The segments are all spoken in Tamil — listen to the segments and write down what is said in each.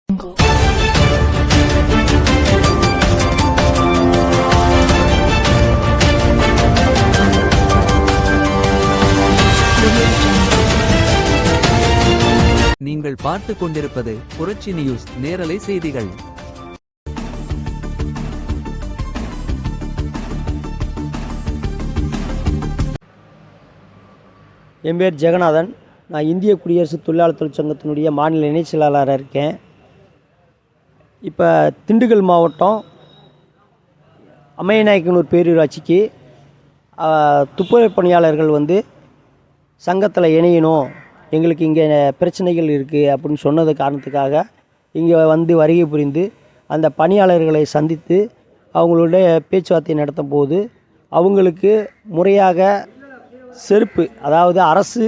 நீங்கள் பார்த்துக் கொண்டிருப்பது புரட்சி நியூஸ் நேரலை செய்திகள். என் பேர் ஜெகநாதன். நான் இந்திய குடியரசு தொழிலாளர் தொழிற்சங்கத்தினுடைய மாநில இணைச் செயலாளராக இருக்கேன். இப்போ திண்டுக்கல் மாவட்டம் அம்மையநாயக்கனூர் பேரூராட்சிக்கு துப்புரவு பணியாளர்கள் சங்கத்தில் இணையணும், எங்களுக்கு இங்கே பிரச்சனைகள் இருக்குது அப்படின்னு சொன்னது காரணத்துக்காக இங்கே வருகை புரிந்து அந்த பணியாளர்களை சந்தித்து அவங்களுடைய பேச்சுவார்த்தை நடத்தும் போது அவங்களுக்கு முறையாக செருப்பு, அதாவது அரசு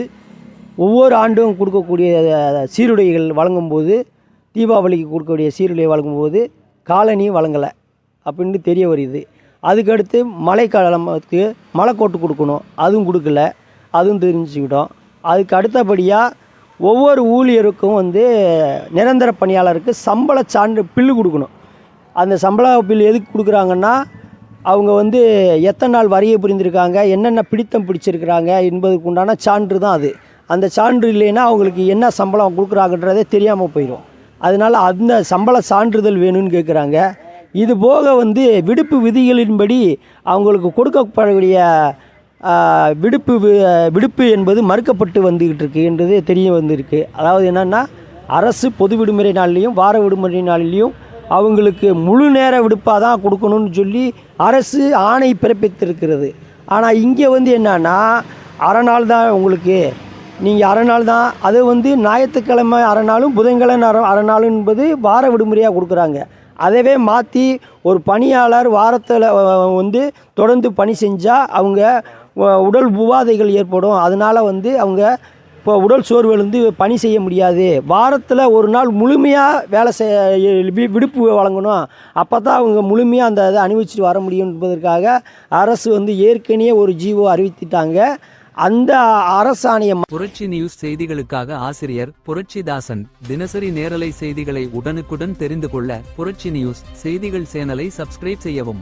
ஒவ்வொரு ஆண்டும் கொடுக்கக்கூடிய சீருடைகள் வழங்கும்போது, தீபாவளிக்கு கொடுக்கக்கூடிய சீருடை வழங்கும்போது காலணி வழங்கலை அப்படின்னு தெரிய வருது. அதுக்கடுத்து மழைக்காலத்துக்கு மழைக்கோட்டு கொடுக்கணும், அதுவும் கொடுக்கல, அதுவும் தெரிஞ்சுக்கிட்டோம். அதுக்கு அடுத்தபடியாக ஒவ்வொரு ஊழியருக்கும் நிரந்தர பணியாளருக்கு சம்பள சான்று பில்லு கொடுக்கணும். அந்த சம்பள பில்லு எதுக்கு கொடுக்குறாங்கன்னா, அவங்க எத்தனை நாள் வருகை புரிந்திருக்காங்க, என்னென்ன பிடித்தம் பிடிச்சிருக்கிறாங்க என்பதுக்கு உண்டான சான்று தான் அது. அந்த சான்று இல்லைன்னா அவங்களுக்கு என்ன சம்பளம் கொடுக்குறாங்கன்றதே தெரியாமல் போயிடும். அதனால் அந்த சம்பள சான்றிதழ் வேணும்னு கேட்குறாங்க. இது போக விடுப்பு விதிகளின்படி அவங்களுக்கு கொடுக்கப்படக்கூடிய விடுப்பு என்பது மறுக்கப்பட்டு வந்துக்கிட்டு இருக்கு என்றது தெரிய வந்திருக்கு. அதாவது என்னென்னா, அரசு பொது விடுமுறை நாள்லேயும் வார விடுமுறை நாளிலையும் அவங்களுக்கு முழு நேர விடுப்பாக தான் கொடுக்கணும்னு சொல்லி அரசு ஆணை பிறப்பித்திருக்கிறது. ஆனால் இங்கே என்னன்னா, அரை நாள் தான் உங்களுக்கு, நீங்கள் அரை நாள் தான், அது ஞாயிற்றுக்கிழமை அரை நாளும் புதன்கிழமை அரை நாளும் என்பது வார விடுமுறையாக கொடுக்குறாங்க. அதவே மாற்றி ஒரு பணியாளர் வாரத்தில் தொடர்ந்து பணி செஞ்சால் அவங்க உடல் உபாதைகள் ஏற்படும். அதனால் அவங்க இப்போ உடல் சோர்வு பணி செய்ய முடியாது. வாரத்தில் ஒரு நாள் முழுமையாக வேலை விடுப்பு வழங்கணும், அப்போ தான் அவங்க முழுமையாக அந்த இதை அனுபவிச்சுட்டு வர முடியும் என்பதற்காக அரசு ஏற்கனவே ஒரு ஜிஓ அறிவித்துட்டாங்க. அந்த அரசாணைய புரட்சி நியூஸ் செய்திகளுக்காக ஆசிரியர் புரட்சிதாசன். தினசரி நேரலை செய்திகளை உடனுக்குடன் தெரிந்து கொள்ள புரட்சி நியூஸ் செய்திகள் சேனலை சப்ஸ்கிரைப் செய்யவும்.